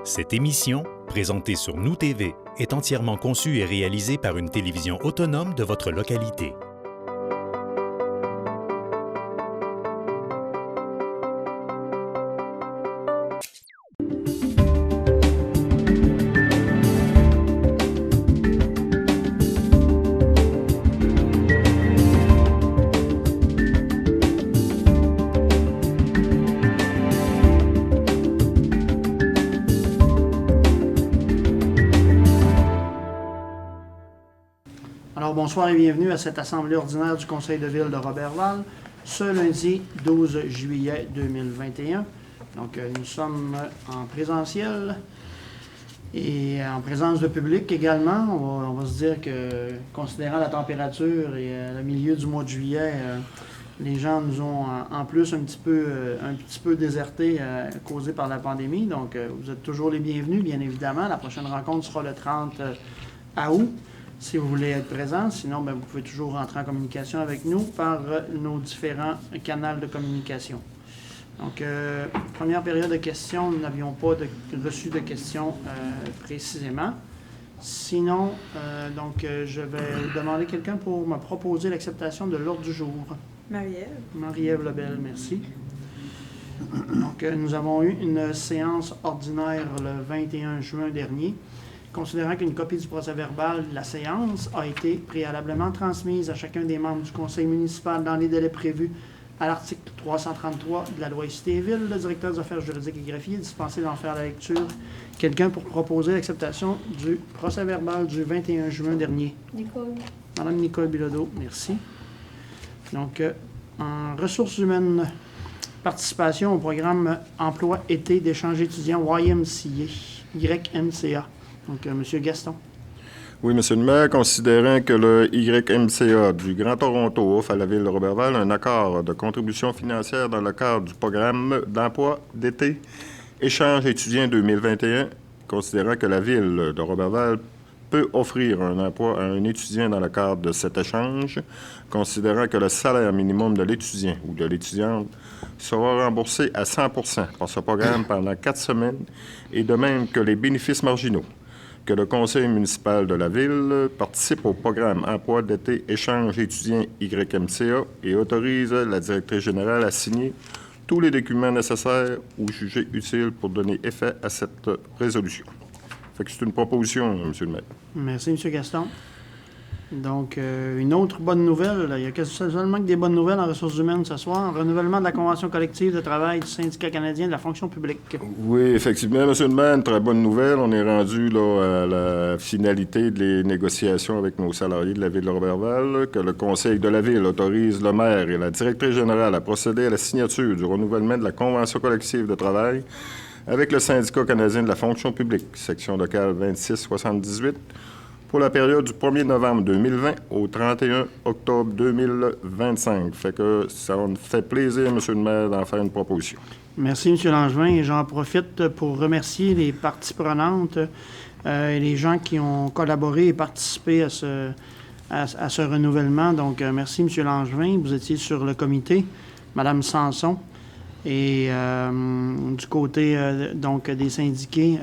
Cette émission, présentée sur Nous TV, est entièrement conçue et réalisée par une télévision autonome de votre localité. Bonsoir et bienvenue à cette assemblée ordinaire du Conseil de ville de Roberval, ce lundi 12 juillet 2021. Donc, nous sommes en présentiel et en présence de public également. On va se dire que, considérant la température et le milieu du mois de juillet, les gens nous ont en plus un petit peu désertés, causés par la pandémie. Donc, vous êtes toujours les bienvenus, bien évidemment. La prochaine rencontre sera le 30 août. Si vous voulez être présent, sinon, vous pouvez toujours rentrer en communication avec nous par nos différents canaux de communication. Donc, première période de questions, nous n'avions pas reçu de questions précisément. Sinon, je vais demander quelqu'un pour me proposer l'acceptation de l'ordre du jour. Marie-Ève. Marie-Ève Lebel, merci. Donc, nous avons eu une séance ordinaire le 21 juin dernier. Considérant qu'une copie du procès-verbal de la séance a été préalablement transmise à chacun des membres du conseil municipal dans les délais prévus à l'article 333 de la loi Cité-Ville, le directeur des affaires juridiques et greffier est dispensé d'en faire la lecture. Quelqu'un pour proposer l'acceptation du procès-verbal du 21 juin dernier? Nicole. Madame Nicole Bilodeau, merci. Donc, en ressources humaines, participation au programme emploi-été d'échange étudiants YMCA. Donc, M. Gaston. Oui, M. le maire, considérant que le YMCA du Grand Toronto offre à la Ville de Roberval un accord de contribution financière dans le cadre du programme d'emploi d'été Échange étudiant 2021, considérant que la Ville de Roberval peut offrir un emploi à un étudiant dans le cadre de cet échange, considérant que le salaire minimum de l'étudiant ou de l'étudiante sera remboursé à 100% par ce programme pendant 4 semaines, et de même que les bénéfices marginaux, que le conseil municipal de la Ville participe au programme Emploi d'été Échange étudiant YMCA et autorise la directrice générale à signer tous les documents nécessaires ou jugés utiles pour donner effet à cette résolution. Fait que c'est une proposition, M. le maire. Merci, M. Gaston. Donc, une autre bonne nouvelle, il y a seulement que des bonnes nouvelles en ressources humaines ce soir, renouvellement de la convention collective de travail du syndicat canadien de la fonction publique. Oui, effectivement, M. le maire, une très bonne nouvelle. On est rendu là, à la finalité des négociations avec nos salariés de la Ville de Roberval, que le conseil de la Ville autorise le maire et la directrice générale à procéder à la signature du renouvellement de la convention collective de travail avec le syndicat canadien de la fonction publique, section locale 2678, pour la période du 1er novembre 2020 au 31 octobre 2025. Fait que ça me fait plaisir, M. le maire, d'en faire une proposition. Merci, M. Langevin. Et j'en profite pour remercier les parties prenantes et les gens qui ont collaboré et participé à ce renouvellement. Donc, merci, M. Langevin. Vous étiez sur le comité. Mme Sanson. Et du côté des syndiqués,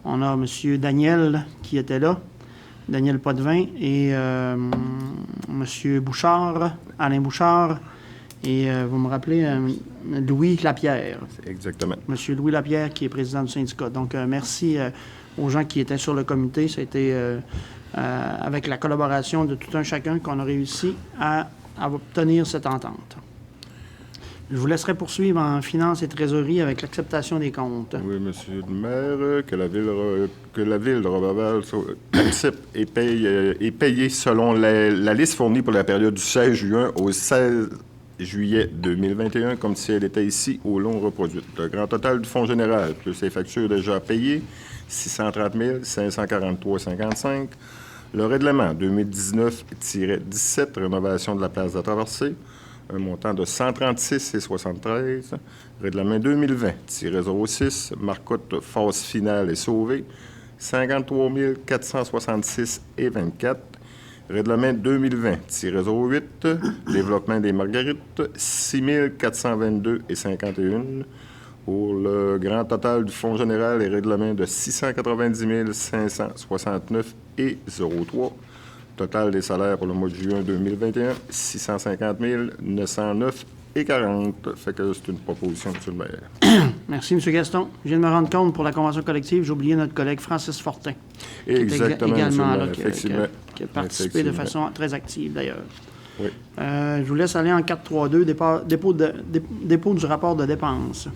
on a M. Daniel qui était là. Daniel Potvin et M. Bouchard, Alain Bouchard, et vous me rappelez, Louis Lapierre. Exactement. M. Louis Lapierre qui est président du syndicat. Donc, merci aux gens qui étaient sur le comité. C'était avec la collaboration de tout un chacun qu'on a réussi à obtenir cette entente. Je vous laisserai poursuivre en finances et trésorerie avec l'acceptation des comptes. Oui, M. le maire, que la Ville de Roberval accepte et est payée selon la liste fournie pour la période du 16 juin au 16 juillet 2021, comme si elle était ici au long reproduite. Le grand total du fonds général, plus les factures déjà payées, 630 543,55. Le règlement 2019-17, rénovation de la place de traversée, un montant de 136,73. Règlement 2020-06, marcotte phase finale et sauvée, 53 466,24. Règlement 2020-08, développement des Marguerites, 6 422,51. pour le grand total du Fonds général et règlement de 690 569,03. Total des salaires pour le mois de juin 2021, 650 909,40. Fait que c'est une proposition, M. le maire. Merci, M. Gaston. Je viens de me rendre compte pour la convention collective, j'ai oublié notre collègue Francis Fortin. Exactement, également, M. le là, maire, qui a participé de façon très active, d'ailleurs. Oui. Je vous laisse aller en 4.3.2, dépôt du rapport de dépenses.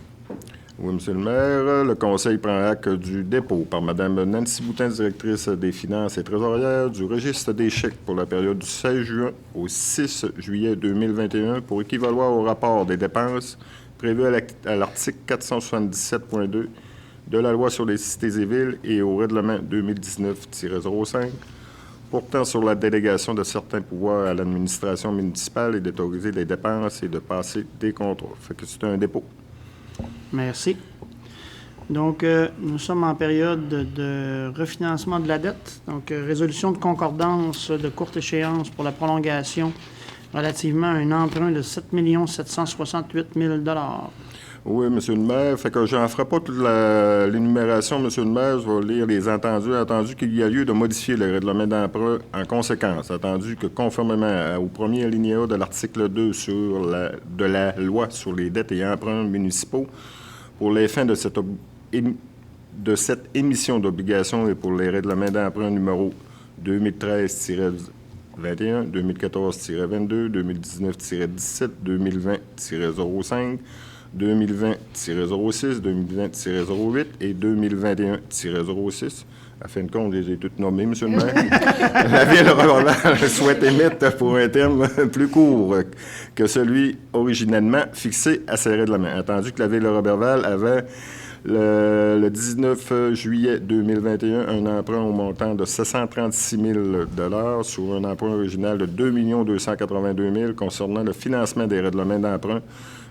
Oui, M. le maire. Le conseil prend acte du dépôt par Mme Nancy Boutin, directrice des finances et trésorière, du registre des chèques pour la période du 16 juin au 6 juillet 2021 pour équivaloir au rapport des dépenses prévu à l'article 477.2 de la loi sur les cités et villes et au règlement 2019-05 portant sur la délégation de certains pouvoirs à l'administration municipale et d'autoriser les dépenses et de passer des contrôles. Fait que c'est un dépôt. Merci. Donc, nous sommes en période de refinancement de la dette. Donc, résolution de concordance de courte échéance pour la prolongation relativement à un emprunt de 7 768 000 $. Oui, M. le maire. Fait que je n'en ferai pas toute l'énumération, M. le maire. Je vais lire les entendus. Attendu qu'il y a lieu de modifier le règlement d'emprunt en conséquence. Attendu que, conformément au premier alinéa de l'article 2 de la loi sur les dettes et emprunts municipaux, pour les fins de cette émission d'obligations et pour les règlements d'emprunt numéro 2013-21, 2014-22, 2019-17, 2020-05, 2020-06, 2020-08 et 2021-06. À fin de compte, je les ai toutes nommées, M. le maire. La Ville de Roberval souhaite émettre pour un terme plus court que celui originellement fixé à ses règlements. Attendu que la Ville de Roberval avait le 19 juillet 2021 un emprunt au montant de 736 000 $ sur un emprunt original de 2 282 000 concernant le financement des règlements d'emprunt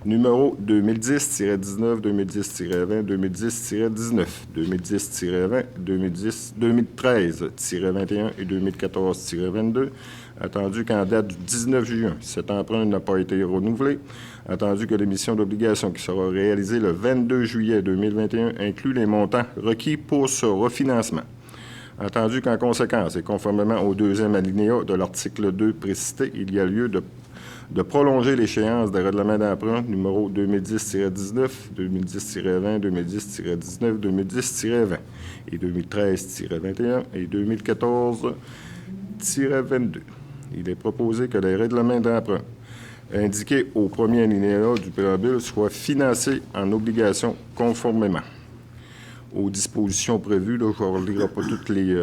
numéro 2010-19, 2010-20, 2010-19, 2010-20, 2013-21 et 2014-22. Attendu qu'en date du 19 juin, cet emprunt n'a pas été renouvelé. Attendu que l'émission d'obligation qui sera réalisée le 22 juillet 2021 inclut les montants requis pour ce refinancement. Attendu qu'en conséquence, et conformément au deuxième alinéa de l'article 2 précité, il y a lieu de prolonger l'échéance des règlements d'emprunt numéro 2010-19, 2010-20, 2010-19, 2010-20 et 2013-21 et 2014-22. Il est proposé que les règlements d'emprunt indiqués au premier alinéa du préambule soient financés en obligation conformément aux dispositions prévues. Là, je ne relirai pas toutes les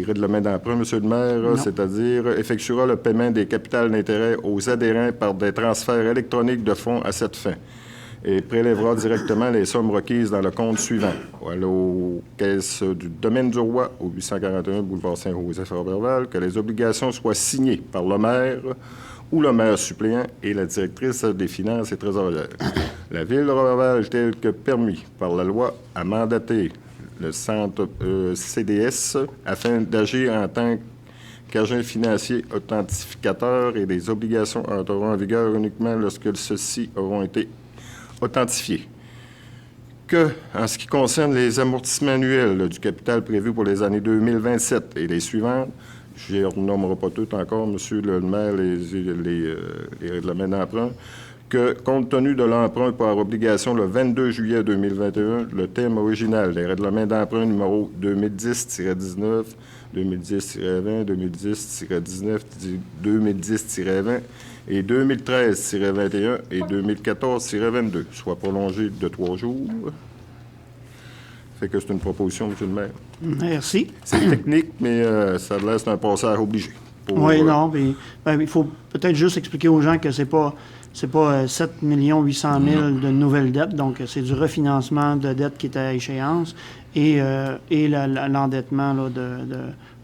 règlements d'emprunt, M. le maire, c'est-à-dire effectuera le paiement des capitals d'intérêt aux adhérents par des transferts électroniques de fonds à cette fin et prélèvera directement les sommes requises dans le compte suivant. Aux caisses du domaine du roi, au 841 boulevard Saint-Joseph à Roberval, que les obligations soient signées par le maire ou le maire suppléant et la directrice des finances et trésorières. La Ville de Roberval, tel que permis par la loi, a mandaté le centre CDS afin d'agir en tant qu'agent financier authentificateur et les obligations entreront en vigueur uniquement lorsque ceux-ci auront été authentifiés. Que, en ce qui concerne les amortissements annuels du capital prévu pour les années 2027 et les suivantes, je ne les renommerai pas toutes encore, M. le maire, les règlements d'emprunt, que, compte tenu de l'emprunt par obligation le 22 juillet 2021, le thème original des règlements d'emprunt numéro 2010-19, 2010-20, 2010-19, 2010-20 et 2013-21 et 2014-22 soit prolongé de 3 jours. Fait que c'est une proposition, M. le maire. Merci. C'est technique, mais ça laisse un passage obligé. Oui, non, mais il faut peut-être juste expliquer aux gens que c'est pas 7 800 000 de nouvelles dettes, donc c'est du refinancement de dettes qui étaient à échéance et l'endettement là,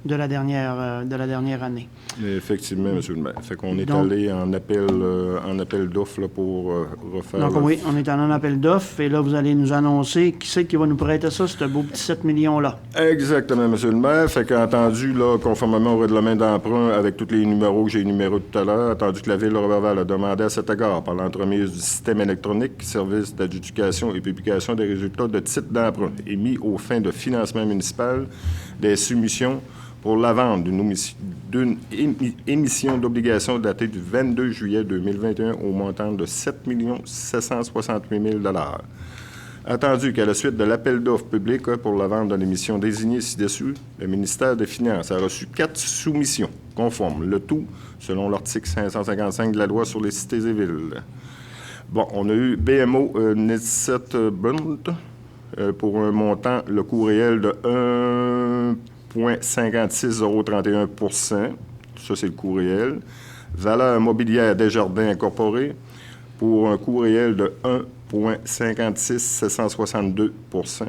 de la dernière année. Effectivement, M. le maire. Fait qu'on est Donc, allé en appel d'offres là, pour refaire... Donc, oui, on est en appel d'offres, et là, vous allez nous annoncer qui c'est qui va nous prêter ça, ce beau petit 7 millions-là. Exactement, M. le maire. Fait qu'entendu, là, conformément au règlement d'emprunt, avec tous les numéros que j'ai énumérés tout à l'heure, attendu que la Ville de Roberval a demandé à cet égard, par l'entremise du système électronique, service d'adjudication et publication des résultats de titres d'emprunt émis aux fins de financement municipal, des soumissions pour la vente d'une émission d'obligations datée du 22 juillet 2021 au montant de 7 768 000 $. Attendu qu'à la suite de l'appel d'offres public pour la vente de l'émission désignée ci-dessus, le ministère des Finances a reçu 4 soumissions conformes, le tout selon l'article 555 de la loi sur les cités et villes. Bon, on a eu BMO Netset Bund pour un montant, le coût réel de 1,56 031 %. Ça, c'est le coût réel. Valeur mobilière Desjardins Incorporée pour un coût réel de 1,56 762 %.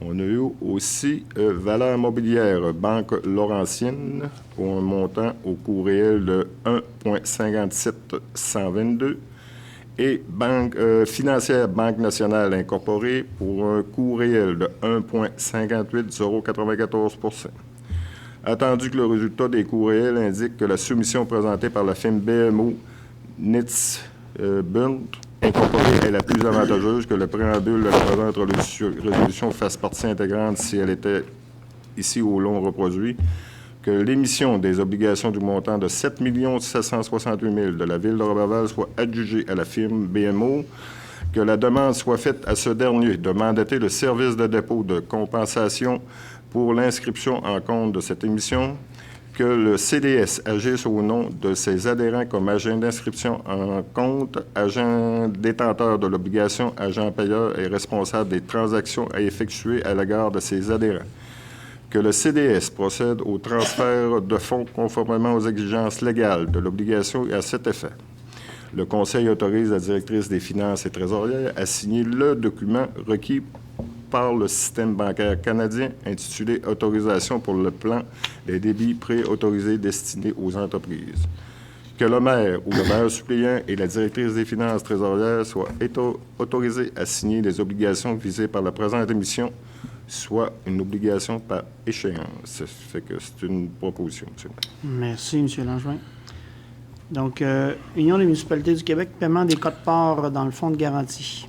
On a eu aussi valeur mobilière Banque Laurentienne pour un montant au coût réel de 1,57 122 et Banque financière Banque nationale incorporée pour un coût réel de 1,58 094 %. Attendu que le résultat des coûts réels indique que la soumission présentée par la firme BMO Nitz Bund incorporée est la plus avantageuse, que le préambule de la présente résolution fasse partie intégrante si elle était ici au long reproduit, que l'émission des obligations du montant de 7 768 000 de la Ville de Roberval soit adjugée à la firme BMO, que la demande soit faite à ce dernier de mandater le service de dépôt de compensation pour l'inscription en compte de cette émission, que le CDS agisse au nom de ses adhérents comme agent d'inscription en compte, agent détenteur de l'obligation, agent payeur et responsable des transactions à effectuer à l'égard de ses adhérents, que le CDS procède au transfert de fonds conformément aux exigences légales de l'obligation et à cet effet. Le Conseil autorise la directrice des Finances et trésorières à signer le document requis par le système bancaire canadien intitulé « Autorisation pour le plan des débits préautorisés destinés aux entreprises ». Que le maire ou le maire suppléant et la directrice des Finances trésorières soient autorisés à signer les obligations visées par la présente émission, soit une obligation par échéance. Ça fait que c'est une proposition, M. le maire. Merci, M. Langevin. Donc, Union des municipalités du Québec, paiement des quotes-parts dans le fonds de garantie.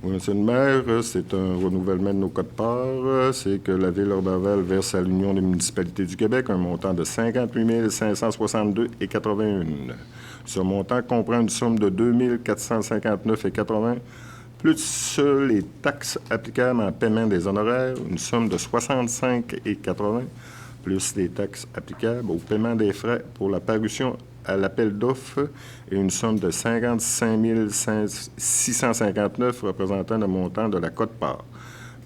Oui, M. le maire, c'est un renouvellement de nos quotes-parts. C'est que la Ville de Roberval verse à l'Union des municipalités du Québec un montant de 58 562,81 $. Ce montant comprend une somme de 2 459,80 $, plus les taxes applicables en paiement des honoraires, une somme de 65,80 $, plus les taxes applicables au paiement des frais pour la parution à l'appel d'offres et une somme de 55 659 représentant le montant de la quote-part,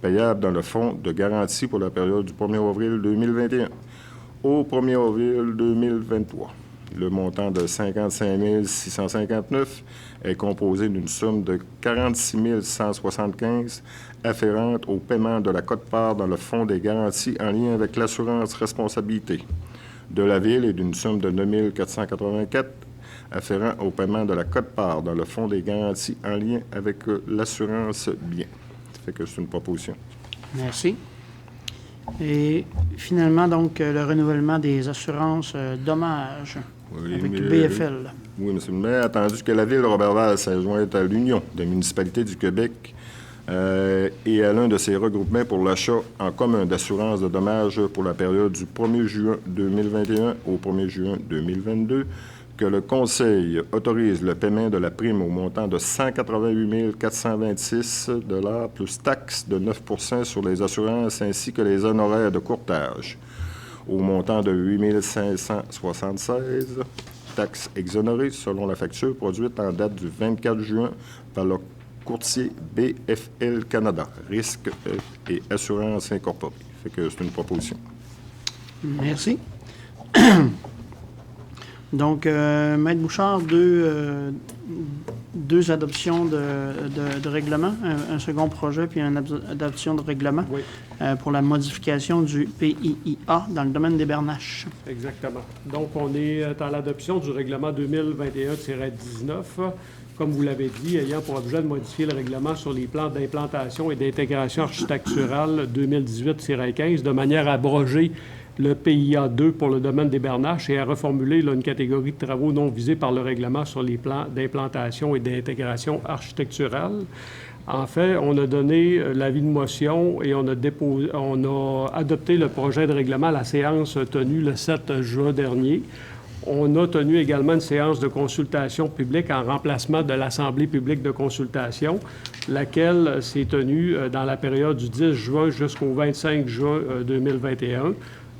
payable dans le fonds de garantie pour la période du 1er avril 2021 au 1er avril 2023. Le montant de 55 659 est composé d'une somme de 46 175 afférente au paiement de la quote-part dans le fonds des garanties en lien avec l'assurance responsabilité de la Ville et d'une somme de 9 484 afférent au paiement de la quote-part dans le fonds des garanties en lien avec l'assurance bien. Ça fait que c'est une proposition. Merci. Et finalement, donc, le renouvellement des assurances dommages avec BFL. Oui, M. le maire, attendu que la Ville de Roberval s'adjoint à l'Union des municipalités du Québec et à l'un de ses regroupements pour l'achat en commun d'assurance de dommages pour la période du 1er juin 2021 au 1er juin 2022, que le Conseil autorise le paiement de la prime au montant de 188 426 $ plus taxe de 9 % sur les assurances ainsi que les honoraires de courtage au montant de 8 576 taxes exonérées selon la facture produite en date du 24 juin par le courtier BFL Canada, risque et assurance incorporée. Fait que c'est une proposition. Merci. Donc, Maître Bouchard, 2 adoptions de règlement, un second projet puis une adoption de règlement Oui, pour la modification du PIIA dans le domaine des bernaches. exactement. Donc, on est à l'adoption du règlement 2021-19, comme vous l'avez dit, ayant pour objet de modifier le règlement sur les plans d'implantation et d'intégration architecturale 2018-15 de manière à abroger le PIA 2 pour le domaine des bernaches et à reformuler là, une catégorie de travaux non visés par le règlement sur les plans d'implantation et d'intégration architecturale. En fait, on a donné l'avis de motion et on a adopté le projet de règlement à la séance tenue le 7 juin dernier. On a tenu également une séance de consultation publique en remplacement de l'Assemblée publique de consultation, laquelle s'est tenue dans la période du 10 juin jusqu'au 25 juin 2021.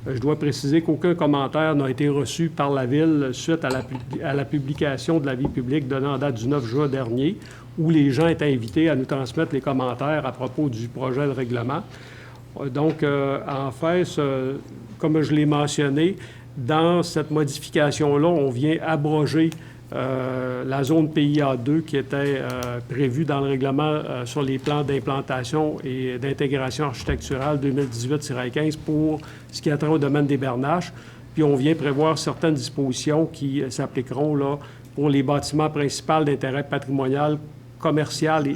Je dois préciser qu'aucun commentaire n'a été reçu par la Ville suite à la publication de l'avis public donnant en date du 9 juin dernier, où les gens étaient invités à nous transmettre les commentaires à propos du projet de règlement. Donc, en fait, comme je l'ai mentionné, dans cette modification-là, on vient abroger la zone PIA 2 qui était prévue dans le règlement sur les plans d'implantation et d'intégration architecturale 2018-15 pour ce qui a trait au domaine des bernaches. Puis on vient prévoir certaines dispositions qui s'appliqueront là, pour les bâtiments principaux d'intérêt patrimonial, commercial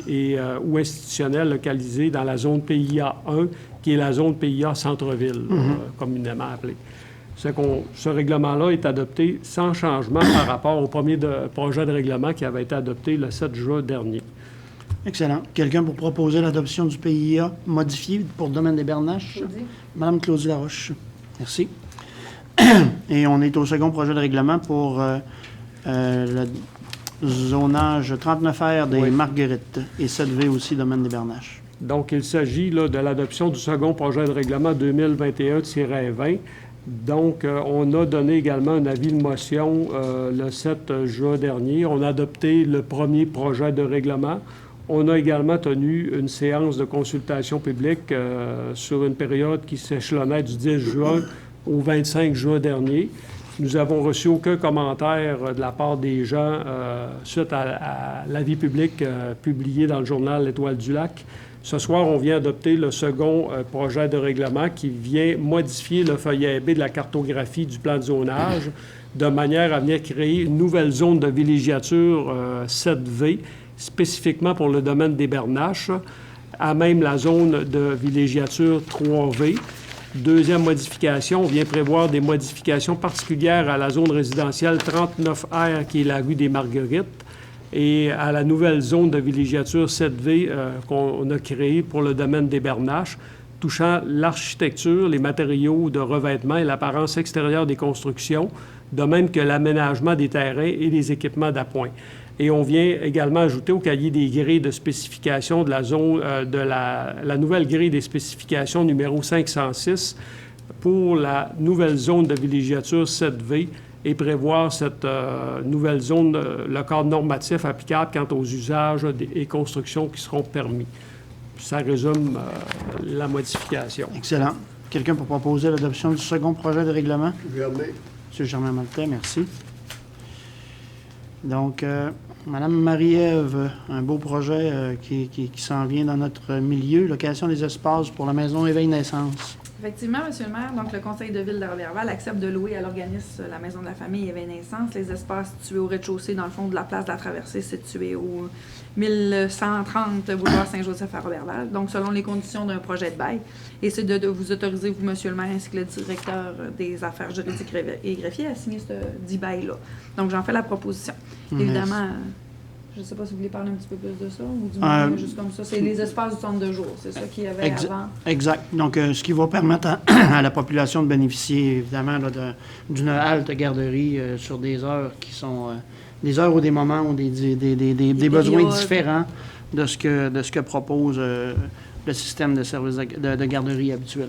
ou institutionnel localisés dans la zone PIA 1, qui est la zone PIA centre-ville, communément appelée. Ce règlement-là est adopté sans changement par rapport au premier projet de règlement qui avait été adopté le 7 juin dernier. Excellent. Quelqu'un pour proposer l'adoption du PIA modifié pour le domaine des bernaches? Claudie. Madame Claudie Laroche. Merci. Et on est au second projet de règlement pour le zonage 39R des Marguerites et 7V aussi, domaine des bernaches. Donc, il s'agit là, de l'adoption du second projet de règlement 2021-20. Donc, on a donné également un avis de motion le 7 juin dernier. On a adopté le premier projet de règlement. On a également tenu une séance de consultation publique sur une période qui s'échelonnait du 10 juin au 25 juin dernier. Nous n'avons reçu aucun commentaire de la part des gens suite à l'avis public publié dans le journal L'Étoile du Lac. Ce soir, on vient adopter le second projet de règlement qui vient modifier le feuillet B de la cartographie du plan de zonage de manière à venir créer une nouvelle zone de villégiature 7V, spécifiquement pour le domaine des bernaches, à même la zone de villégiature 3V. Deuxième modification, on vient prévoir des modifications particulières à la zone résidentielle 39R, qui est la rue des Marguerites, et à la nouvelle zone de villégiature 7V qu'on a créée pour le domaine des bernaches, touchant l'architecture, les matériaux de revêtement et l'apparence extérieure des constructions, de même que l'aménagement des terrains et des équipements d'appoint. Et on vient également ajouter au cahier des grilles de spécification de la zone de la nouvelle grille des spécifications numéro 506 pour la nouvelle zone de villégiature 7V et prévoir cette nouvelle zone, le cadre normatif applicable quant aux usages et constructions qui seront permis. Ça résume la modification. Excellent. Quelqu'un pour proposer l'adoption du second projet de règlement? Germain. M. Germain-Maltais, merci. Donc, Mme Marie-Ève, un beau projet qui s'en vient dans notre milieu, location des espaces pour la maison Éveil-Naissance. Effectivement, M. le maire, donc le conseil de ville de Roberval accepte de louer à l'organisme la maison de la famille Éveil-Naissance les espaces situés au rez-de-chaussée dans le fond de la place de la Traversée située au 1130 boulevard Saint-Joseph à Roberval, donc selon les conditions d'un projet de bail. Et c'est de vous autoriser, vous, M. le maire, ainsi que le directeur des affaires juridiques et greffiers à signer ce dit bail-là. Donc, j'en fais la proposition. Évidemment, je ne sais pas si vous voulez parler un petit peu plus de ça, ou du moins juste comme ça. C'est les espaces du centre de jour, c'est ça qu'il y avait avant. Exact. Donc, ce qui va permettre à la population de bénéficier, évidemment, là, d'une halte garderie sur des heures qui sont des heures ou des moments ou des besoins différents de ce que propose le système de service de garderie habituel.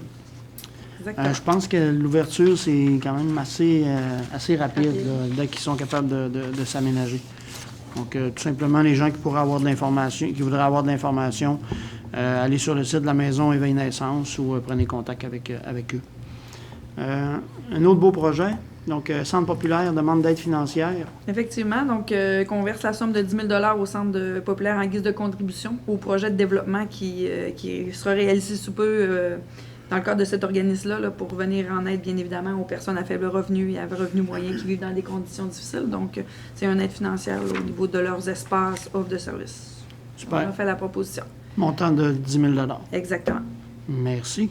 Je pense que l'ouverture, c'est quand même assez rapide, là, dès qu'ils sont capables de s'aménager. Donc, tout simplement, les gens qui voudraient avoir de l'information, allez sur le site de la maison Éveil-Naissance ou prenez contact avec eux. Un autre beau projet, Donc, Centre populaire demande d'aide financière. Effectivement, donc qu'on verse la somme de 10 000 au Centre populaire en guise de contribution au projet de développement qui sera réalisé sous peu dans le cadre de cet organisme-là là, pour venir en aide, bien évidemment, aux personnes à faible revenu et à revenu moyen qui vivent dans des conditions difficiles. Donc, c'est une aide financière là, au niveau de leurs espaces, offres de services. Super. On a fait la proposition. Montant de 10 000 Exactement. Merci.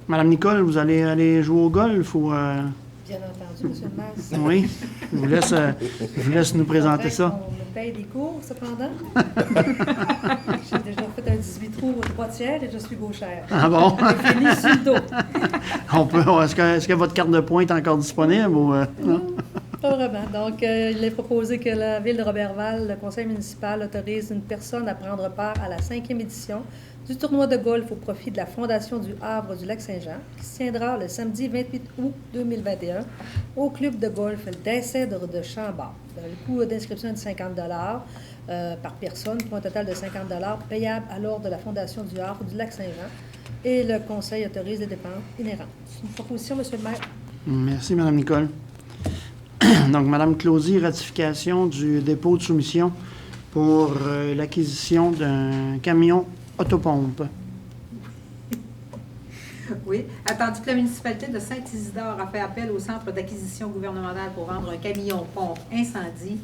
Madame Nicole, vous allez aller jouer au golf ou... Bien entendu, M. le maire. Oui, je vous laisse nous présenter ça. On me paye des cours, cependant. J'ai déjà fait un 18 trous aux 3/3 et je suis gauchère. Ah bon? J'ai fini sur le dos. Est-ce que votre carte de pointe est encore disponible ou... non? Pas vraiment. Donc, il est proposé que la Ville de Roberval, le conseil municipal, autorise une personne à prendre part à la 5e édition du tournoi de golf au profit de la Fondation du Havre du Lac-Saint-Jean, qui se tiendra le samedi 28 août 2021 au club de golf d'Aix-Cèdre de Chambord. Le coût d'inscription est de 50 par personne, pour un total de 50 payable à l'ordre de la Fondation du Havre du Lac-Saint-Jean. Et le conseil autorise les dépenses inhérentes. C'est une proposition, M. le maire. Merci, Mme Nicole. Donc, Mme Closy, ratification du dépôt de soumission pour l'acquisition d'un camion autopompe. Oui. Attendu que la municipalité de Saint-Isidore a fait appel au centre d'acquisition gouvernementale pour vendre un camion-pompe incendie,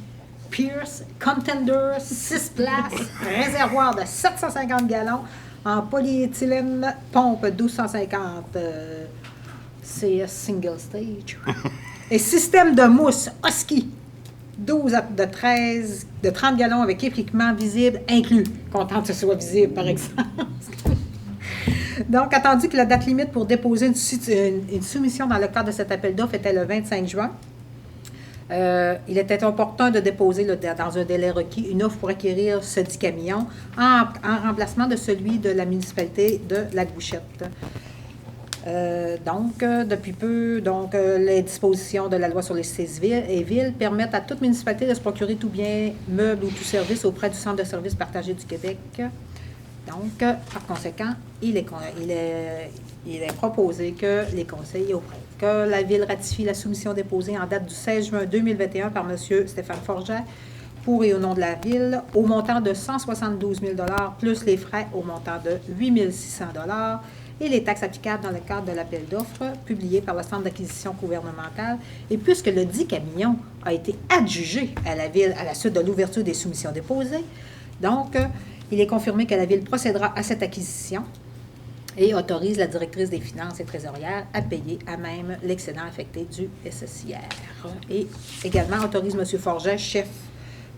Pierce Contender 6 places, réservoir de 750 gallons en polyéthylène, pompe 1250 CS single stage. Et système de mousse Husky, 12 de 30 gallons avec équipement visible inclus. Content que ce soit visible, par exemple. Donc, attendu que la date limite pour déposer une soumission dans le cadre de cet appel d'offres était le 25 juin, il était opportun de déposer dans un délai requis une offre pour acquérir ce dit camion en remplacement de celui de la municipalité de Lac-Bouchette. Depuis peu, les dispositions de la loi sur les villes et villes permettent à toute municipalité de se procurer tout bien, meuble ou tout service auprès du Centre de services partagés du Québec. Donc, par conséquent, il est proposé que les conseils que la Ville ratifie la soumission déposée en date du 16 juin 2021 par M. Stéphane Forget pour et au nom de la Ville au montant de 172 000 plus les frais au montant de 8 600 et les taxes applicables dans le cadre de l'appel d'offres publié par le Centre d'acquisition gouvernementale. Et puisque le dit camion a été adjugé à la Ville à la suite de l'ouverture des soumissions déposées, donc, il est confirmé que la Ville procédera à cette acquisition et autorise la directrice des finances et trésorières à payer à même l'excédent affecté du SSIR. Et également autorise M. Forget, chef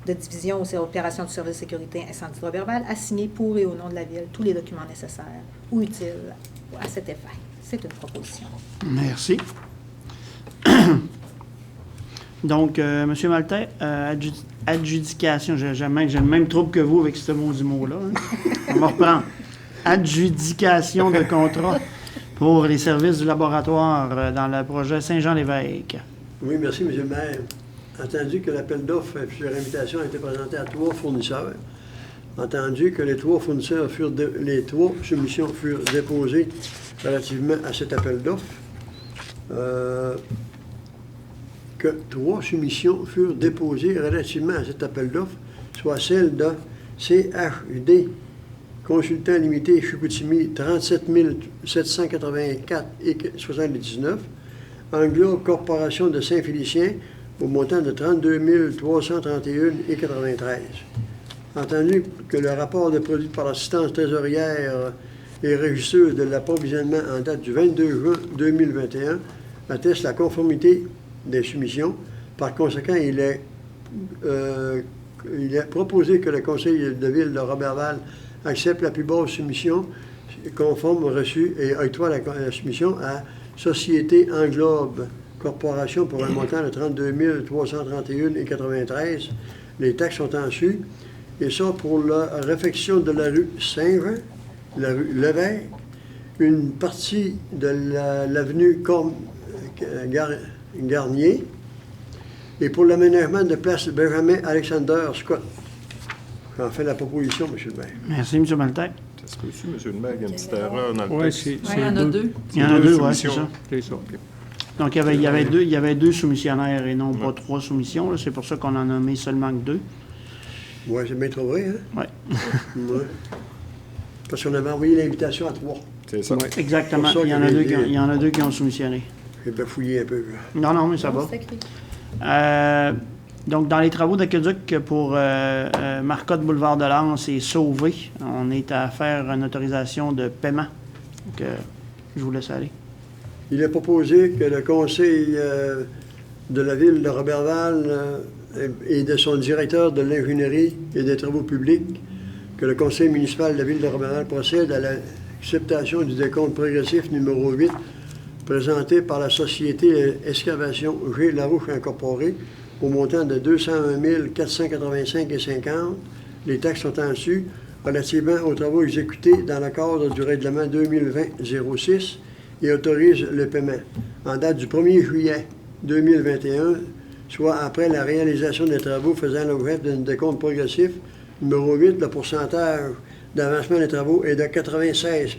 de division aux opérations du service de sécurité incendie de Roberval, à signer pour et au nom de la Ville tous les documents nécessaires ou utiles à cet effet. C'est une proposition. Merci. Donc, M. Maltais, adjudication, j'ai le même trouble que vous avec ce mot-là. Hein. On va reprendre. Adjudication de contrat pour les services du laboratoire dans le projet Saint-Jean-l'Évêque. Oui, merci, M. le maire. Entendu que l'appel d'offres sur invitation a été présenté à 3 fournisseurs, entendu que les 3 fournisseurs les 3 soumissions furent déposées relativement à cet appel d'offres, que 3 soumissions furent déposées relativement à cet appel d'offres, soit celle de CHUD, consultant limité Chicoutimi, 37 784,79 Anglo Corporation de Saint-Félicien, au montant de 32 331,93 Entendu que le rapport de produit par l'assistance trésorière et regisseuse de l'approvisionnement en date du 22 juin 2021 atteste la conformité des soumissions. Par conséquent, il est proposé que le conseil de ville de Roberval accepte la plus basse soumission conforme reçue et octroie la soumission à Société Englobe Corporation pour un montant de 32 331,93 Les taxes sont en su. Et ça pour la réfection de la rue Saint-Jean, la rue Lévesque, une partie de l'avenue Garnier, et pour l'aménagement de place Benjamin Alexander Scott. J'en fais la proposition, M. le maire. Merci, M. Maltais. Ça se peut-tu, M. le maire, il y a une petite erreur dans le Oui, texte? c'est il y en a deux. Il y en a deux, oui, c'est soumissions. ça. C'est ça. Donc, il y avait deux soumissionnaires et non pas 3 soumissions. là. C'est pour ça qu'on en a nommé seulement que 2. Oui, c'est bien trop vrai, hein? Oui, Ouais. Parce qu'on avait envoyé l'invitation à 3. C'est ça. exactement. C'est pour ça Il y en a que deux j'ai- il y en a 2 qui ont soumissionné. J'ai bafouillé un peu. là. Non, mais ça va. C'est écrit. Donc, dans les travaux d'aqueduc pour Marcotte Boulevard de Lens et Sauvé, on est à faire une autorisation de paiement. Donc, je vous laisse aller. Il est proposé que le conseil de la ville de Roberval et de son directeur de l'ingénierie et des travaux publics, que le conseil municipal de la ville de Roberval procède à l'acceptation du décompte progressif numéro 8 présenté par la société Excavation G. Larouche Incorporée au montant de 201 485,50. Les taxes sont en dessus relativement aux travaux exécutés dans le cadre du règlement 2020-06 et autorise le paiement. En date du 1er juillet 2021, soit après la réalisation des travaux faisant l'objet d'un décompte progressif, numéro 8, le pourcentage d'avancement des travaux est de 96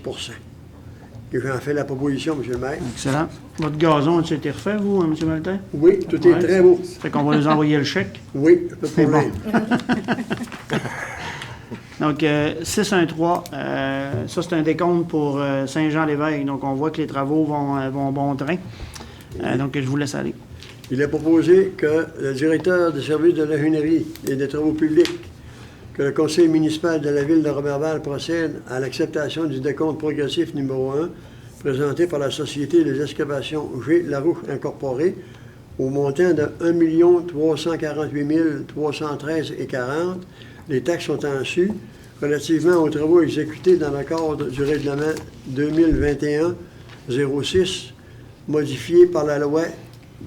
Et j'en fais la proposition, M. le maire. Excellent. Votre gazon a été refait, vous, M. Maltais? Oui, tout est Ouais. très beau. Fait qu'on va nous envoyer le chèque. Oui, pas de C'est problème. Donc, 613, ça c'est un décompte pour Saint-Jean-l'Évêque. Donc, on voit que les travaux vont bon train. Donc, je vous laisse aller. Il est proposé que le directeur des services de l'ingénierie et des travaux publics, que le conseil municipal de la ville de Roberval procède à l'acceptation du décompte progressif numéro 1 présenté par la société des excavations G. Larouche Incorporée au montant de 1 348 313,40. Les taxes sont en dessus relativement aux travaux exécutés dans le cadre du règlement 2021-06 modifié par la loi,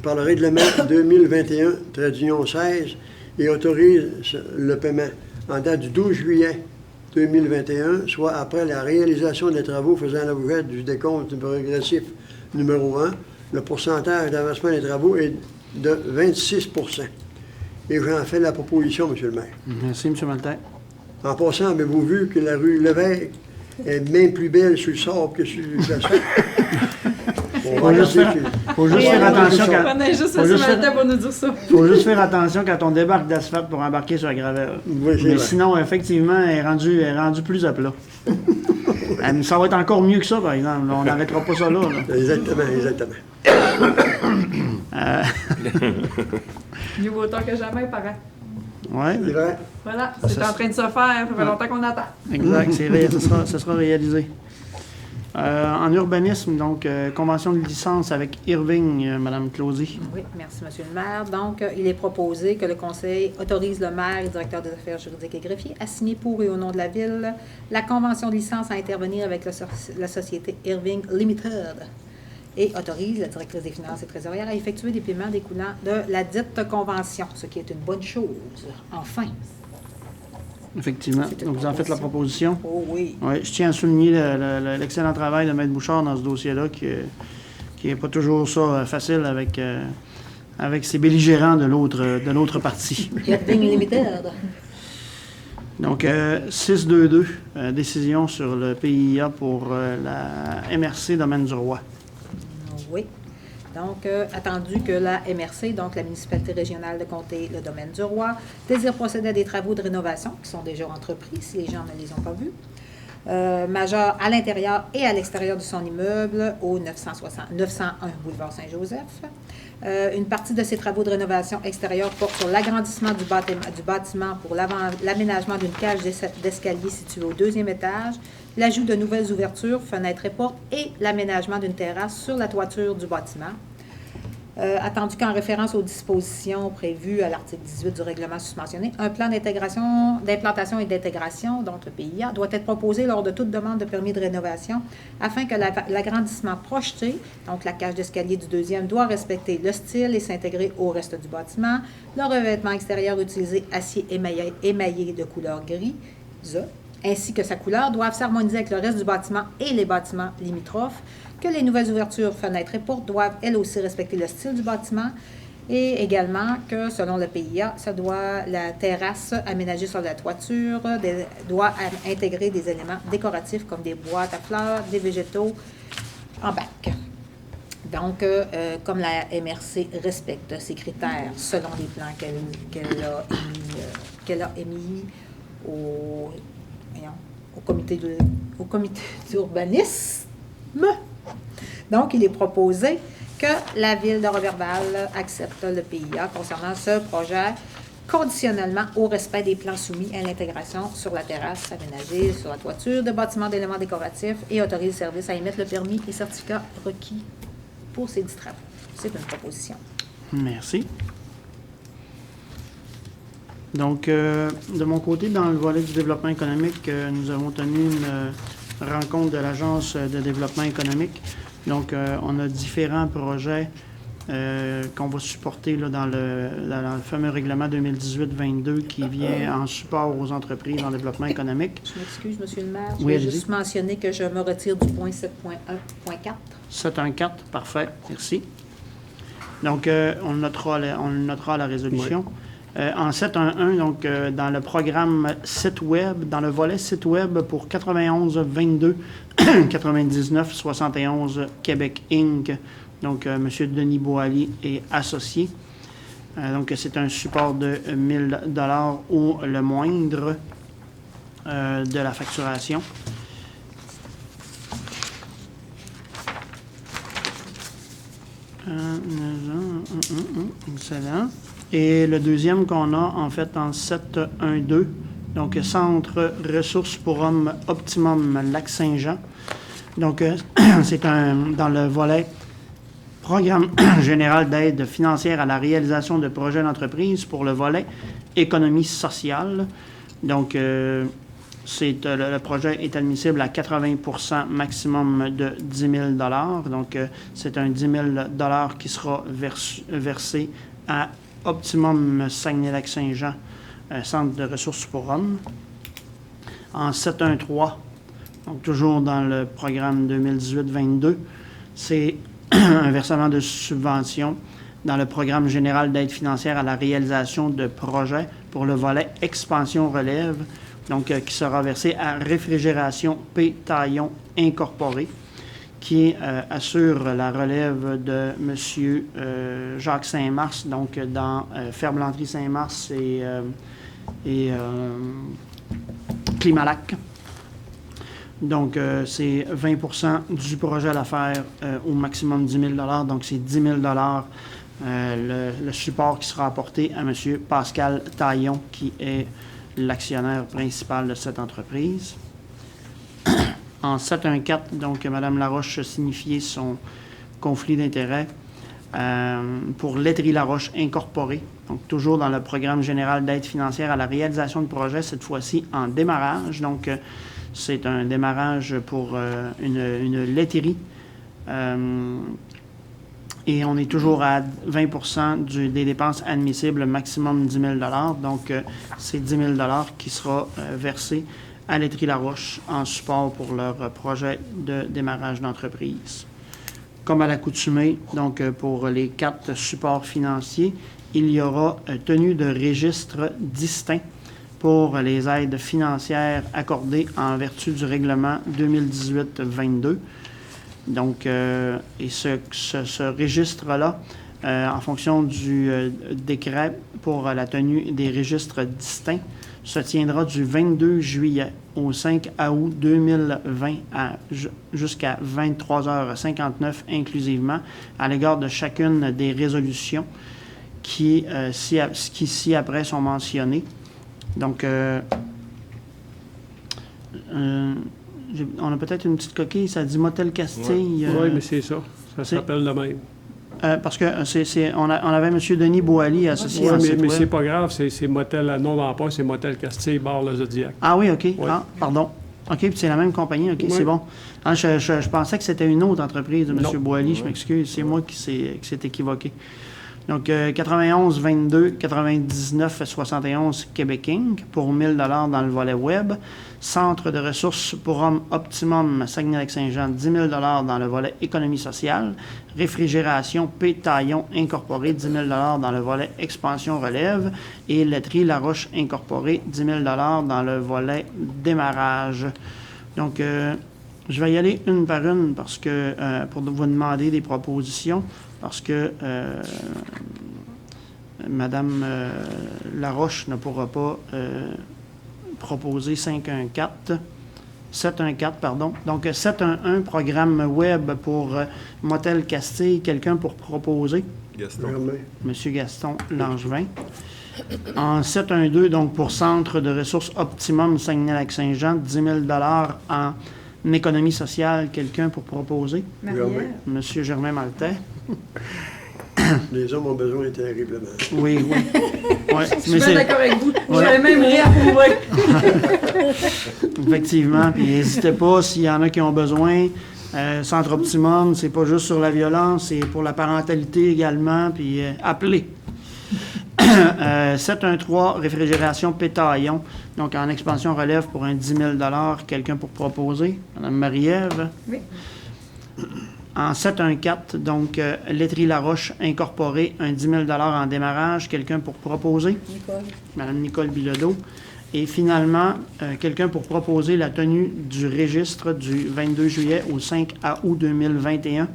par le règlement 2021-16 et autorise le paiement en date du 12 juillet 2021, soit après la réalisation des travaux faisant l'objet du décompte progressif numéro 1. Le pourcentage d'avancement des travaux est de 26 Et j'en fais la proposition, M. le maire. Merci, M. Maltais. En passant, avez-vous vu que la rue Lévesque est même plus belle sur le sable que sur l'asphalte? On va Faut juste regarder Faut juste faire attention On quand... est juste Faut ce juste matin pour nous dire ça. Faut juste faire attention quand on débarque d'asphalte pour embarquer sur la gravelle. Oui, c'est Mais vrai. sinon, effectivement, elle est rendue plus à plat. Ça va être encore mieux que ça, par exemple. On n'arrêtera pas ça là. Exactement, exactement. Mieux vaut tard que jamais, paraît. Ouais, C'est vrai? Voilà, Ça, c'est ça, en train de se faire. Ça fait longtemps qu'on attend. exact. Ça sera réalisé. En urbanisme, donc, convention de licence avec Irving, Mme Clausy. Oui, merci, M. le maire. Donc, il est proposé que le Conseil autorise le maire et le directeur des affaires juridiques et greffiers à signer pour et au nom de la Ville la convention de licence à intervenir avec la société Irving Limited et autorise la directrice des finances et trésorières à effectuer des paiements découlant de la dite convention, ce qui est une bonne chose. Enfin. Effectivement. C'est une Donc, vous en faites la proposition. Oh oui. Oui, je tiens à souligner l'excellent travail de Maître Bouchard dans ce dossier-là, qui n'est pas toujours ça facile avec ces belligérants de l'autre partie. Irving Limited. Donc, 6-2-2, décision sur le PIA pour la MRC Domaine du Roi. Oui. Donc, attendu que la MRC, donc la municipalité régionale de Comté, le domaine du Roi, désire procéder à des travaux de rénovation qui sont déjà entrepris, si les gens ne les ont pas vus, majeurs à l'intérieur et à l'extérieur de son immeuble au 901 boulevard Saint-Joseph. Une partie de ces travaux de rénovation extérieure porte sur l'agrandissement du bâtiment pour l'aménagement d'une cage d'escalier située au 2e étage, l'ajout de nouvelles ouvertures, fenêtres et portes et l'aménagement d'une terrasse sur la toiture du bâtiment. Attendu qu'en référence aux dispositions prévues à l'article 18 du règlement susmentionné, un plan d'implantation et d'intégration, donc le PIA, doit être proposé lors de toute demande de permis de rénovation afin que l'agrandissement projeté, donc la cage d'escalier du 2e, doit respecter le style et s'intégrer au reste du bâtiment, le revêtement extérieur utilisé acier émaillé de couleur grise, ainsi que sa couleur, doivent s'harmoniser avec le reste du bâtiment et les bâtiments limitrophes, que les nouvelles ouvertures, fenêtres et portes doivent elles aussi respecter le style du bâtiment et également que, selon le PIA, la terrasse aménagée sur la toiture doit intégrer des éléments décoratifs comme des boîtes à fleurs, des végétaux en bac. Donc, comme la MRC respecte ces critères selon les plans qu'elle a émis au comité d'urbanisme, donc il est proposé que la Ville de Roberval accepte le PIA concernant ce projet conditionnellement au respect des plans soumis à l'intégration sur la terrasse aménagée sur la toiture de bâtiments d'éléments décoratifs et autorise le service à émettre le permis et certificat requis pour ces 10 travaux. C'est une proposition. Merci. Donc, de mon côté, dans le volet du développement économique, nous avons tenu une rencontre de l'Agence de développement économique. Donc, on a différents projets qu'on va supporter là, dans le fameux règlement 2018-22 qui vient en support aux entreprises en développement économique. Je m'excuse, M. le maire. Oui, je vais juste mentionner que je me retire du point 7.1.4. 7.1.4, parfait, merci. Donc, on notera la résolution. Oui. En 7.1.1, donc, dans le programme site web, dans le volet site web pour 91-22 99-71 Québec Inc., donc M. Denis Boily et associé. Donc, c'est un support de 1 000 $ ou le moindre de la facturation. Excellent. Et le deuxième qu'on a, en fait, en 7.1.2, donc Centre ressources pour hommes Optimum Lac-Saint-Jean. Donc, c'est dans le volet Programme général d'aide financière à la réalisation de projets d'entreprise pour le volet économie sociale. Donc, le projet est admissible à 80% maximum de 10 000 $. Donc, c'est un 10 000 $ qui sera versé à Optimum Saguenay-Lac-Saint-Jean, Centre de ressources pour hommes. En 7.1.3, donc toujours dans le programme 2018-22, c'est un versement de subvention dans le programme général d'aide financière à la réalisation de projets pour le volet expansion relève, donc qui sera versé à Réfrigération P. Taillon Incorporé, qui assure la relève de M. Jacques Saint-Mars, donc dans Ferblanterie Saint-Mars et Climalac. Donc, c'est 20% du projet à l'affaire au maximum 10 000 $. Donc, c'est 10 000 $ le support qui sera apporté à M. Pascal Taillon, qui est l'actionnaire principal de cette entreprise. En 7.1.4, donc, Mme Laroche a signifié son conflit d'intérêts pour Laiterie Laroche Incorporée. Donc, toujours dans le programme général d'aide financière à la réalisation de projets, cette fois-ci en démarrage. Donc, c'est un démarrage pour une laiterie. Et on est toujours à 20% des dépenses admissibles, maximum 10 000 $. Donc, c'est 10 000 $ qui sera versé à Laiterie Laroche en support pour leur projet de démarrage d'entreprise. Comme à l'accoutumée, donc pour les 4 supports financiers, il y aura tenue de registre distinct pour les aides financières accordées en vertu du règlement 2018-22. Donc, et ce registre-là, en fonction du décret pour la tenue des registres distincts, se tiendra du 22 juillet au 5 août 2020 jusqu'à 23h59 inclusivement, à l'égard de chacune des résolutions qui ci-après sont mentionnées. Donc, on a peut-être une petite coquille, ça dit Motel Castille. Oui, mais c'est ça. Ça s'appelle le même. Parce que on avait M. Denis Boily associé à mais c'est pas grave, c'est Motel à nom d'emploi, c'est Motel Castille, bar le Zodiac. Ah oui, OK. Ouais. Ah, pardon. OK, puis c'est la même compagnie, OK, Oui. c'est bon. Ah, je pensais que c'était une autre entreprise de M. Non. Boily, je m'excuse, c'est moi qui s'est équivoqué. Donc, 91-22, 99-71 Québec Inc. pour 1 000 $ dans le volet web. Centre de ressources pour hommes Optimum Saguenay-Lac-Saint-Jean, 10 000 $ dans le volet économie sociale. Réfrigération P. Taillon Incorporé, 10 000 $ dans le volet expansion relève. Et Laiterie Laroche Incorporé, 10 000 $ dans le volet démarrage. Donc, Je vais y aller une par une parce que pour vous demander des propositions, parce que Madame Laroche ne pourra pas proposer 714, pardon. Donc 711, programme web pour Motel Castille, quelqu'un pour proposer? Gaston. Monsieur Gaston Langevin. En 712, donc pour Centre de ressources optimum Saguenay-Lac-Saint-Jean, 10 000 en économie sociale, quelqu'un pour proposer? Marie-Ève. Monsieur Germain Maltais. Les hommes ont besoin terriblement. Oui, oui. Ouais, Je suis bien d'accord avec vous. Ouais. J'avais même réapprouvé. Effectivement. Puis n'hésitez pas s'il y en a qui ont besoin. Centre Optimum, c'est pas juste sur la violence, c'est pour la parentalité également. Puis appelez. 713, réfrigération Pétaillon. Donc en expansion relève pour un 10 000 quelqu'un pour proposer? Mme Marie-Ève. Oui. En 714, donc Laiterie Laroche incorporée, un 10 000 en démarrage. Quelqu'un pour proposer? Nicole. Mme Nicole Bilodeau. Et finalement, quelqu'un pour proposer la tenue du registre du 22 juillet au 5 août 2021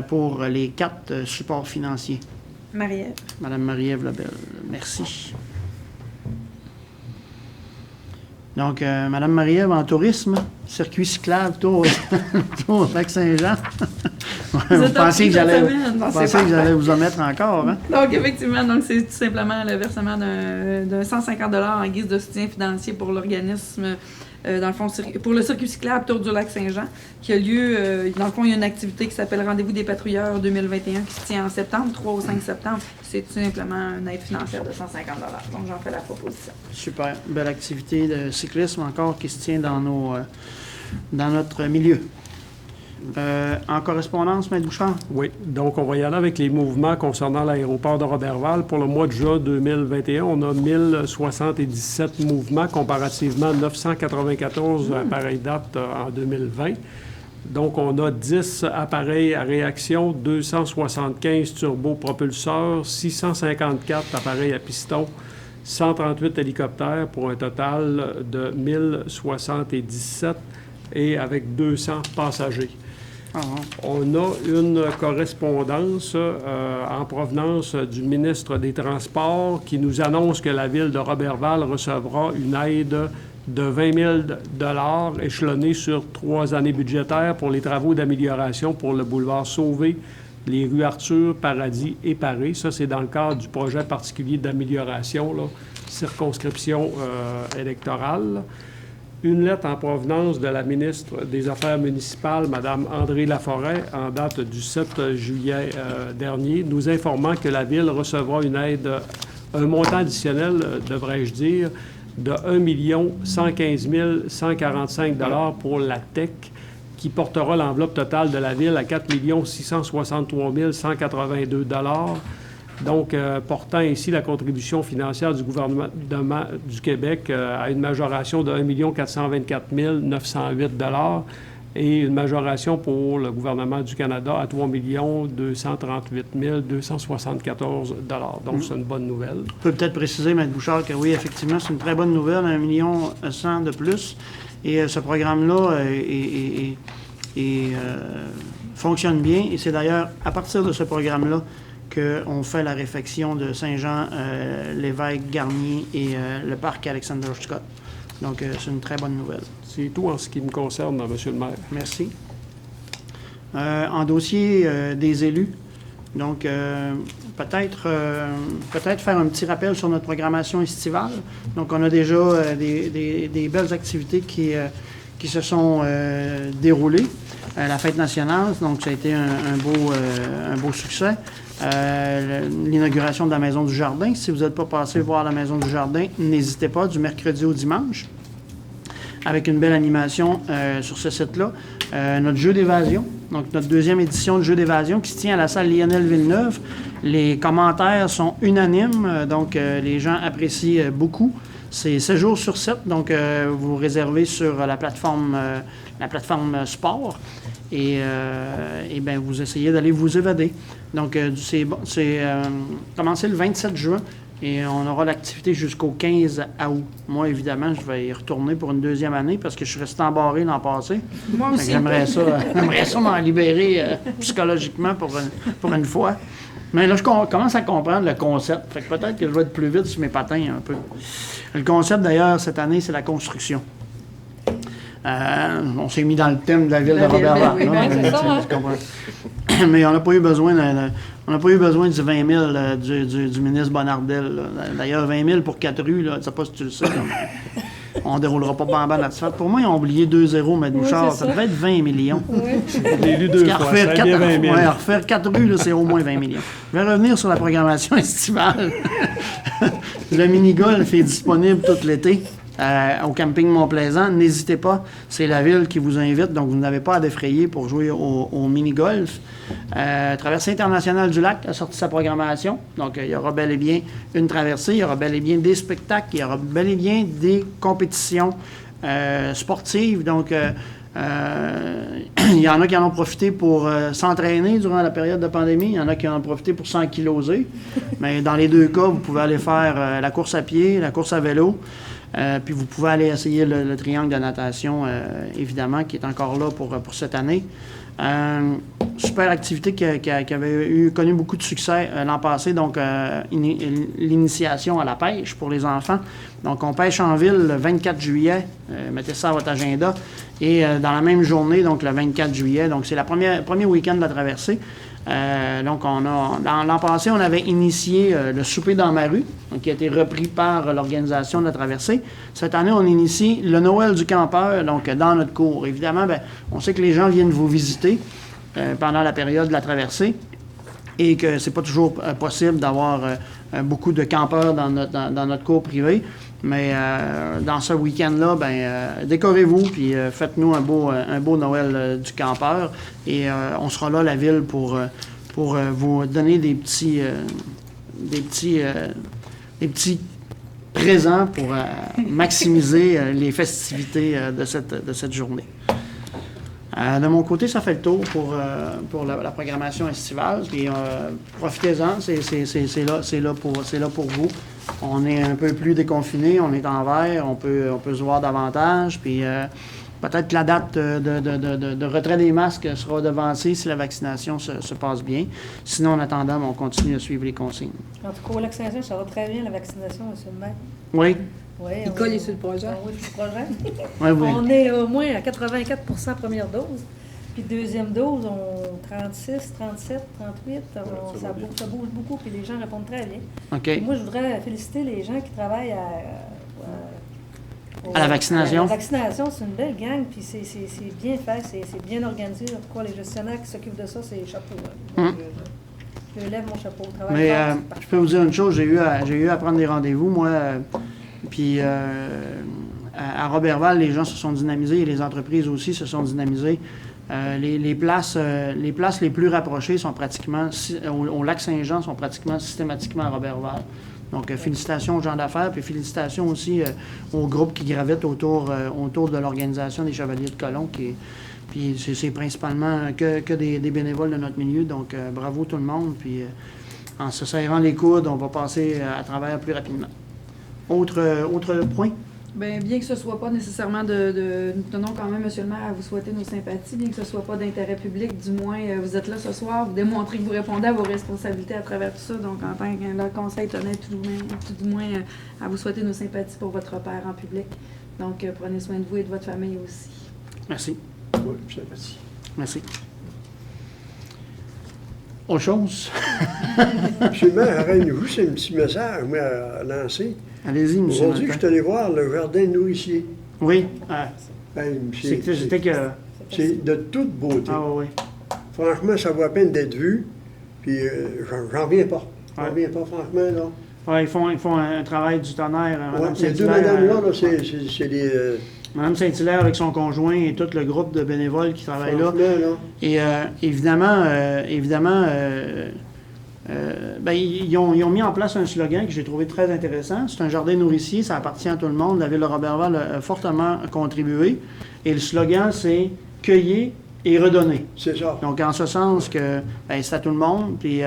pour les 4 supports financiers. Marie-Ève. Mme Marie-Ève Lebel. Merci. Donc, Mme Marie-Ève en tourisme, circuit cyclable, tour Lac-Saint-Jean. Vous pensez que j'allais vous en mettre encore, hein? Donc, effectivement, donc c'est tout simplement le versement d'un 150 $ en guise de soutien financier pour l'organisme, dans le fond, pour le circuit cyclable Tour du Lac-Saint-Jean, qui a lieu, dans le fond, il y a une activité qui s'appelle Rendez-vous des patrouilleurs 2021 qui se tient en septembre, 3 au 5 septembre. C'est tout simplement une aide financière de 150 $. Donc, j'en fais la proposition. Super. Belle activité de cyclisme encore qui se tient dans notre milieu. En correspondance, M. Bouchard? Oui, donc on va y aller avec les mouvements concernant l'aéroport de Roberval. Pour le mois de juin 2021, on a 1077 mouvements, comparativement à 994 à pareille date en 2020. Donc, on a 10 appareils à réaction, 275 turbopropulseurs, 654 appareils à piston, 138 hélicoptères pour un total de 1077 et avec 200 passagers. On a une correspondance en provenance du ministre des Transports qui nous annonce que la ville de Roberval recevra une aide de 20 000 $ échelonnée sur 3 années budgétaires pour les travaux d'amélioration pour le boulevard Sauvé, les rues Arthur, Paradis et Paré. Ça, c'est dans le cadre du projet particulier d'amélioration, là, circonscription électorale. Une lettre en provenance de la ministre des Affaires municipales, Mme André Laforêt, en date du 7 juillet dernier, nous informant que la Ville recevra une aide, un montant additionnel, devrais-je dire, de 1 115 145 $ pour la TEC, qui portera l'enveloppe totale de la Ville à 4 663 182 $. Donc, portant ainsi la contribution financière du gouvernement du Québec à une majoration de 1 424 908 $ et une majoration pour le gouvernement du Canada à 3 238 274 $. Donc, c'est une bonne nouvelle. On peut peut-être préciser, M. Bouchard, que oui, effectivement, c'est une très bonne nouvelle, 1 100 000 de plus. Et ce programme-là fonctionne bien. Et c'est d'ailleurs à partir de ce programme-là qu'on fait la réfection de Saint-Jean, l'évêque Garnier et le parc Alexander Scott. Donc, c'est une très bonne nouvelle. C'est tout en ce qui me concerne, M. le maire. Merci. En dossier des élus, donc peut-être faire un petit rappel sur notre programmation estivale. Donc, on a déjà des belles activités qui se sont déroulées. La fête nationale, donc ça a été un beau succès. L'inauguration de la Maison du Jardin. Si vous n'êtes pas passé voir la Maison du Jardin, n'hésitez pas, du mercredi au dimanche, avec une belle animation sur ce site-là. Notre jeu d'évasion, donc notre 2e édition de jeu d'évasion qui se tient à la salle Lionel Villeneuve. Les commentaires sont unanimes, donc les gens apprécient beaucoup. C'est 7 jours sur 7, donc vous réservez sur la plateforme sport et bien vous essayez d'aller vous évader. Donc c'est commencé le 27 juin Et on aura l'activité jusqu'au 15 août. Moi, évidemment, je vais y retourner pour une deuxième année parce que je suis resté embarré l'an passé. Moi Fait que aussi. j'aimerais ça m'en libérer psychologiquement pour une fois. Mais là, je commence à comprendre le concept. Fait que peut-être que je vais être plus vite sur mes patins un peu. Le concept, d'ailleurs, cette année, c'est la construction. On s'est mis dans le thème de la ville de Roberval. oui, là. c'est ça, hein? Tu comprends? Mais on n'a pas eu besoin du 20 000 du ministre Bonnardel. Là. D'ailleurs, 20 000 pour 4 rues, là, je ne sais pas si tu le sais. Là, mais on ne déroulera pas bambin d'asphalte. Pour moi, ils ont oublié 2 zéros, M. Bouchard. c'est Ça ça. devait être 20 millions. Oui. Je l'ai lu deux Parce qu'à fois, ça a bien 20 000. refaire 4 rues, là, c'est au moins 20 millions. Je vais revenir sur la programmation estivale. Le mini-golf est disponible tout l'été au camping Mont-Plaisant. N'hésitez pas, c'est la ville qui vous invite, donc vous n'avez pas à défrayer pour jouer au mini-golf. Traversée internationale du lac a sorti sa programmation. Donc, il y aura bel et bien une traversée, il y aura bel et bien des spectacles, il y aura bel et bien des compétitions sportives. Donc, il y en a qui en ont profité pour s'entraîner durant la période de pandémie. Il y en a qui en ont profité pour s'enkyloser. Mais dans les deux cas, vous pouvez aller faire la course à pied, la course à vélo. Puis vous pouvez aller essayer le triangle de natation, évidemment, qui est encore là pour cette année. Super activité qui avait connu beaucoup de succès l'an passé, donc l'initiation à la pêche pour les enfants. Donc on pêche en ville le 24 juillet, mettez ça à votre agenda, et dans la même journée, donc le 24 juillet, donc c'est le premier week-end de la traversée. Donc, l'an passé, on avait initié le souper dans ma rue, donc, qui a été repris par l'organisation de la traversée. Cette année, on initie le Noël du campeur, donc dans notre cours. Évidemment, on sait que les gens viennent vous visiter pendant la période de la traversée et que c'est pas toujours possible d'avoir beaucoup de campeurs dans notre cours privé. Mais dans ce week-end-là, décorez-vous puis faites-nous un beau Noël du campeur. Et on sera là, la ville, pour vous donner des petits présents pour maximiser les festivités de cette journée. De mon côté, ça fait le tour pour la programmation estivale. Puis profitez-en, c'est là pour vous. On est un peu plus déconfiné, on est en vert, on peut se voir davantage. Puis peut-être que la date de retrait des masques sera devancée si la vaccination se passe bien. Sinon, en attendant, on continue à suivre les consignes. En tout cas, au Lac-Saint-Jean, ça va très bien, la vaccination, M. le maire. Oui. Oui, Il colle sur le projet. Oui, sur le projet. Oui, oui. On est au moins à 84% première dose. Puis deuxième dose, on 36, 37, 38. Ça bouge beaucoup, puis les gens répondent très bien. OK. Puis moi, je voudrais féliciter les gens qui travaillent À la vaccination. La vaccination, c'est une belle gang, puis c'est bien fait, c'est bien organisé. En tout cas, les gestionnaires qui s'occupent de ça, c'est chapeau. Hein. Donc, je lève mon chapeau. Mais je peux vous dire une chose, j'ai eu à prendre des rendez-vous, moi, puis à Roberval, les gens se sont dynamisés et les entreprises aussi se sont dynamisées. Les places les plus rapprochées sont pratiquement, au Lac-Saint-Jean, sont pratiquement systématiquement à Roberval. Donc, félicitations aux gens d'affaires, puis félicitations aussi aux groupes qui gravitent autour de l'organisation des Chevaliers de Colomb. Puis c'est principalement que des bénévoles de notre milieu. Donc, bravo tout le monde. Puis en se serrant les coudes, on va passer à travers plus rapidement. Autre point? Bien que ce ne soit pas nécessairement nous tenons quand même, M. le maire, à vous souhaiter nos sympathies, bien que ce ne soit pas d'intérêt public, du moins, vous êtes là ce soir, vous démontrez que vous répondez à vos responsabilités à travers tout ça, donc en tant que le conseil tenait tout du moins à vous souhaiter nos sympathies pour votre repère en public. Donc, prenez soin de vous et de votre famille aussi. Merci. Oui, sympathie. Merci. Autre chose? Monsieur le maire, arrêtez-vous, c'est un petit message moi, à lancer. Allez-y, M. Aujourd'hui, je suis Martin. allé voir le jardin nourricier. Oui. C'est de toute beauté. Ah oui. Franchement, ça vaut la peine d'être vu. Puis j'en reviens pas. J'en Ouais. reviens pas, franchement, là. Ouais, ils font un travail du tonnerre. Ouais, Madame ces deux Saint-Hilaire, madames-là, là, c'est des... Madame Saint-Hilaire avec son conjoint et tout le groupe de bénévoles qui travaillent là. franchement, là. Et évidemment, ils ont mis en place un slogan que j'ai trouvé très intéressant. C'est un jardin nourricier, ça appartient à tout le monde. La ville de Roberval a fortement contribué. Et le slogan, c'est « Cueillez, et redonner. C'est ça. Donc, en ce sens que c'est à tout le monde. Puis,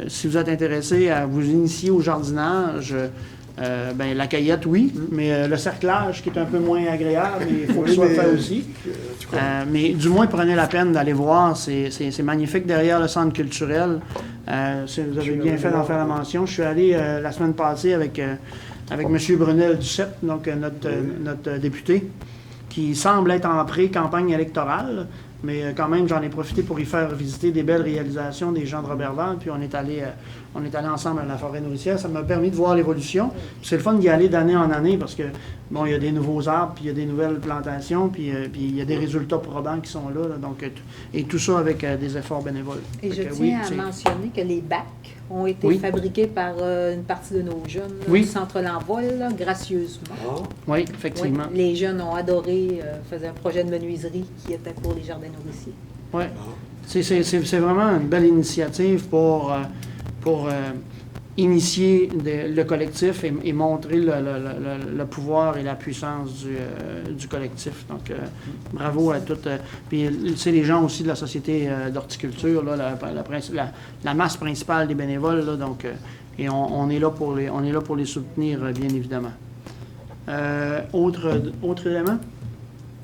si vous êtes intéressé à vous initier au jardinage, la caillette, oui, mais le cerclage, qui est un peu moins agréable, il faut que ce soit fait aussi. Mais du moins, prenez la peine d'aller voir. C'est magnifique derrière le centre culturel. Vous avez bien fait d'en faire la mention. Je suis allé la semaine passée avec M. Brunel Duceppe, donc notre député, qui semble être en pré-campagne électorale, mais quand même, j'en ai profité pour y faire visiter des belles réalisations des gens de Roberval, puis on est allé ensemble à la forêt nourricière. Ça m'a permis de voir l'évolution. C'est le fun d'y aller d'année en année parce que, bon, il y a des nouveaux arbres, puis il y a des nouvelles plantations, puis il y a des résultats probants qui sont là. Donc, et tout ça avec des efforts bénévoles. Et je Fait que, tiens à mentionner que les bacs ont été fabriqués par une partie de nos jeunes du Centre L'Envol, gracieusement. Oui, effectivement. Oui, les jeunes ont adoré, faisaient un projet de menuiserie qui était pour les jardins nourriciers. Oui. C'est vraiment une belle initiative pour initier le collectif et montrer le pouvoir et la puissance du collectif. Donc, bravo à toutes. Puis, c'est les gens aussi de la Société d'horticulture, là, la masse principale des bénévoles. Là, donc, et on est là pour les soutenir, bien évidemment. Autre élément?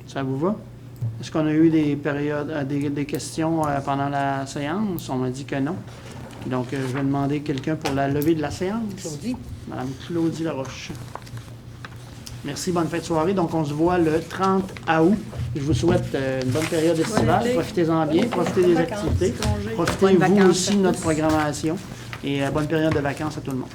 Ça vous va? Est-ce qu'on a eu des questions pendant la séance? On m'a dit que non. Donc, je vais demander quelqu'un pour la levée de la séance. Claudie. Madame Claudie Laroche. Merci, bonne fête de soirée. Donc, on se voit le 30 août. Je vous souhaite une bonne période estivale. Profitez-en bien, profitez des activités. Profitez vous aussi de notre programmation. Et bonne période de vacances à tout le monde.